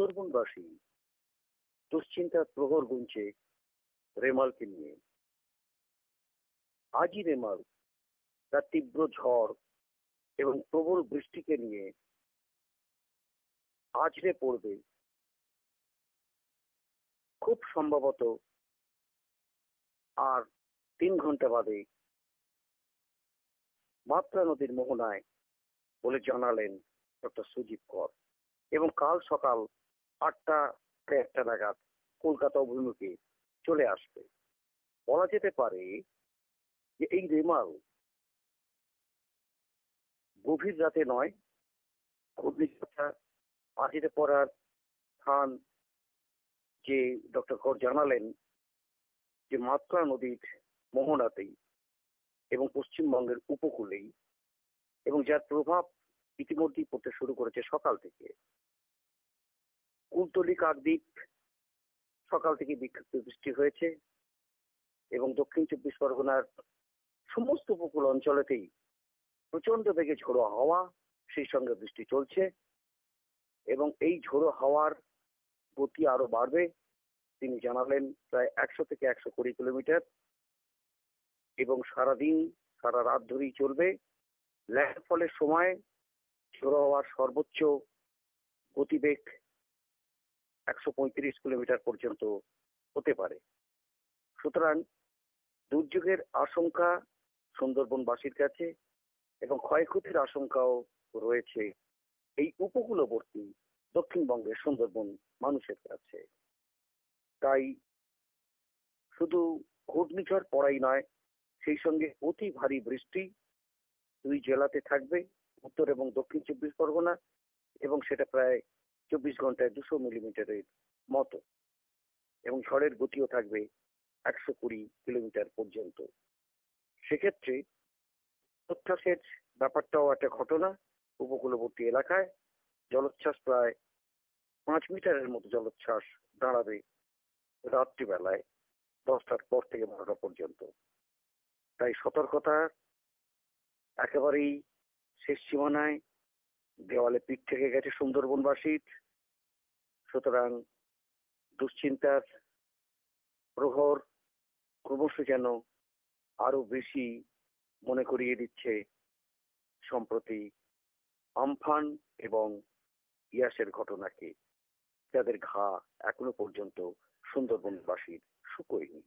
সুন্দরবনবাসী দুশ্চিন্তার প্রহর গুনছে রেমালকে নিয়ে। আজই রেমাল তার তীব্র ঝড় এবং প্রবল বৃষ্টিকে নিয়ে আছড়ে পড়বে। খুব সম্ভবত আর 3 ঘন্টা বাদে মাত্রা নদীর মোহনায় বলে জানালেন ডক্টর সুজিত কর, এবং কাল সকাল 8টা নাগাদ কলকাতা অভিমুখে চলে আসবে। বলা যেতে পারে যে এই রেমাল গভীর রাতে নয়, ঘূর্ণিঝড়টা আছড়ে পড়ার স্থান যে ডক্টর কর জানালেন যে মাত্রা নদীর মোহনাতেই এবং পশ্চিমবঙ্গের উপকূলেই, এবং যার প্রভাব ইতিমধ্যেই পড়তে শুরু করেছে সকাল থেকে। কুলতলি কাকদ্বীপ সকাল থেকে বিক্ষিপ্ত বৃষ্টি হয়েছে, এবং দক্ষিণ 24 পরগনার সমস্ত উপকূল অঞ্চলেতেই প্রচন্ড বেগে ঝোড়ো হাওয়া, সেই সঙ্গে বৃষ্টি চলছে, এবং এই ঝোড়ো হাওয়ার গতি আরো বাড়বে। তিনি জানালেন প্রায় 100 থেকে 120 কিলোমিটার, এবং সারাদিন সারা রাত ধরেই চলবে। ল্যান্ডফলের সময় ঝোড়ো হাওয়ার সর্বোচ্চ গতিবেগ 135 কিলোমিটার পর্যন্ত হতে পারে। সুতরাং দুর্যোগের আশঙ্কা সুন্দরবনবাসীর কাছে, এবং ক্ষয়ক্ষতির আশঙ্কাও রয়েছে এই উপকূলবর্তী দক্ষিণবঙ্গের সুন্দরবন মানুষের কাছে। তাই শুধু ঘূর্ণিঝড় পড়াই নয়, সেই সঙ্গে অতি ভারী বৃষ্টি দুই জেলাতে থাকবে, উত্তর এবং দক্ষিণ 24 পরগনা, এবং সেটা প্রায় 24 ঘন্টায় 200 মিলিমিটারের মতো, এবং ঝড়ের গতিও থাকবে 120 কিলোমিটার পর্যন্ত। সেক্ষেত্রে জলোচ্ছ্বাসের ব্যাপারটাও একটা ঘটনা। উপকূলবর্তী এলাকায় জলোচ্ছ্বাস প্রায় 5 মিটারের মতো জলোচ্ছ্বাস দাঁড়াবে রাত্রিবেলায় 10টার পর থেকে 12টা পর্যন্ত। তাই সতর্কতা একেবারেই শেষ সীমানায়, দেওয়ালে পিঠ থেকে গেছে সুন্দরবনবাসীর। সুতরাং দুশ্চিন্তার প্রহর ক্রমশ যেন আরো বেশি মনে করিয়ে দিচ্ছে সম্প্রতি আমফান এবং ইয়াসের ঘটনাকে, যাদের ঘা এখনো পর্যন্ত সুন্দরবনবাসীর শুকোয়নি।